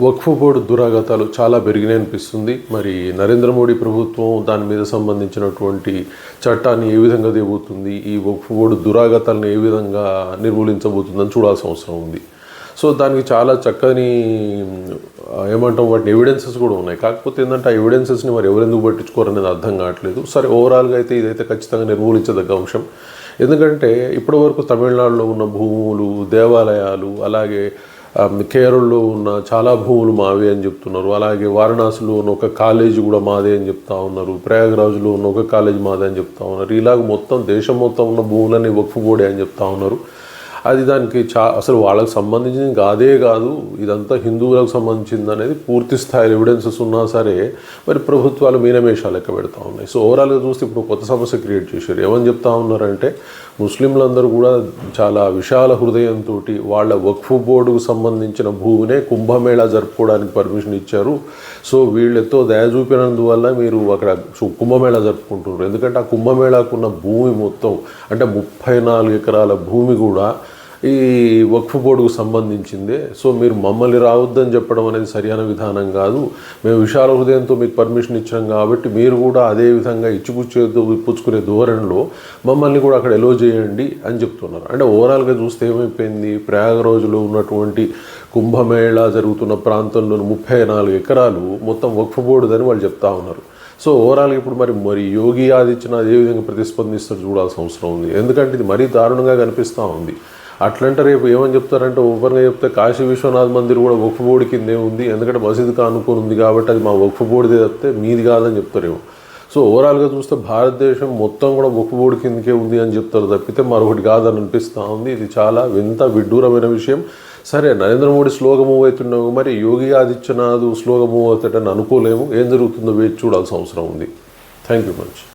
వక్ఫ్ board దురాగతాలు చాలా పెరిగినాయి అనిపిస్తుంది. మరి నరేంద్ర మోడీ ప్రభుత్వం దాని మీద సంబంధించినటువంటి చట్టాన్ని ఏ విధంగా తేబోతుంది, ఈ వక్ఫ్ బోర్డు దురాగతాలను ఏ విధంగా నిర్మూలించబోతుందని చూడాల్సిన అవసరం ఉంది. సో దానికి చాలా చక్కని ఏమంటాం వాటిని ఎవిడెన్సెస్ కూడా ఉన్నాయి. కాకపోతే ఏంటంటే ఆ ఎవిడెన్సెస్ని మరి ఎవరెందుకు పట్టించుకోరనేది అర్థం కావట్లేదు. సరే, ఓవరాల్గా అయితే ఇదైతే ఖచ్చితంగా నిర్మూలించదగ్గ అంశం. ఎందుకంటే ఇప్పటివరకు తమిళనాడులో ఉన్న భూములు, దేవాలయాలు, అలాగే కేరళలో ఉన్న చాలా భూములు మావే అని చెప్తున్నారు. అలాగే వారణాసిలో ఉన్న ఒక కాలేజీ కూడా మాదే అని చెప్తా ఉన్నారు. ప్రయాగరాజ్లో ఉన్న ఒక కాలేజీ మాదే అని చెప్తా ఉన్నారు. ఇలాగ మొత్తం దేశం మొత్తం ఉన్న భూములన్నీ వక్ఫ్ బోర్డే అని చెప్తా ఉన్నారు. అది దానికి అసలు వాళ్ళకి సంబంధించింది కాదే కాదు, ఇదంతా హిందువులకు సంబంధించింది అనేది పూర్తి స్థాయిలో ఎవిడెన్సెస్ ఉన్నా సరే మరి ప్రభుత్వాలు మీనమేషాలు లెక్క పెడతా ఉన్నాయి. సో ఓవరాల్గా చూస్తే ఇప్పుడు కొత్త సమస్య క్రియేట్ చేశారు. ఏమని చెప్తా ఉన్నారంటే ముస్లింలందరూ కూడా చాలా విశాల హృదయంతో వాళ్ళ వక్ఫ్ బోర్డుకు సంబంధించిన భూమినే కుంభమేళా జరుపుకోవడానికి పర్మిషన్ ఇచ్చారు. సో వీళ్ళతో దయ చూపినందువల్ల మీరు అక్కడ కుంభమేళా జరుపుకుంటున్నారు. ఎందుకంటే ఆ కుంభమేళాకున్న భూమి మొత్తం అంటే 34 ఎకరాల భూమి కూడా ఈ వక్ఫ్ బోర్డుకు సంబంధించిందే. సో మీరు మమ్మల్ని రావద్దని చెప్పడం అనేది సరైన విధానం కాదు. మేము విశాల హృదయంతో మీకు పర్మిషన్ ఇచ్చాం కాబట్టి మీరు కూడా అదే విధంగా పుచ్చుకునే ధోరణిలో మమ్మల్ని కూడా అక్కడ ఎలో చేయండి అని చెప్తున్నారు. అంటే ఓవరాల్గా చూస్తే ఏమైపోయింది, ప్రయాగరాజ్లో ఉన్నటువంటి కుంభమేళా జరుగుతున్న ప్రాంతంలో 34 ఎకరాలు మొత్తం వక్ఫ్ బోర్డుదని వాళ్ళు చెప్తా ఉన్నారు. సో ఓవరాల్గా ఇప్పుడు మరి యోగి ఆదిత్యనాథ్ ఏ విధంగా ప్రతిస్పందిస్తారు చూడాల్సిన అవసరం ఉంది. ఎందుకంటే ఇది మరీ దారుణంగా కనిపిస్తూ ఉంది. అట్లంటే రేపు ఏమని చెప్తారంటే ఓపెన్గా చెప్తే కాశీ విశ్వనాథ్ మందిర్ కూడా వక్ఫ్ బోర్డు కిందే ఉంది, ఎందుకంటే మసీదుకి అనుకుని ఉంది కాబట్టి అది మా వక్ఫ్ బోర్డుదే తప్పితే మీది కాదని చెప్తారేమో. సో ఓవరాల్గా చూస్తే భారతదేశం మొత్తం కూడా వక్ఫ్ బోర్డు కిందకే ఉంది అని చెప్తారు తప్పితే మరొకటి కాదని అనిపిస్తూ ఉంది. ఇది చాలా వింత విడ్డూరమైన విషయం. సరే, నరేంద్ర మోడీ స్లోగా మూవ్ అవుతున్నావు, మరి యోగి ఆదిత్యనాథ్ స్లోగా మూవ్ అవుతాడని అనుకోలేము. ఏం జరుగుతుందో వేచి చూడాల్సిన అవసరం ఉంది. Thank you much.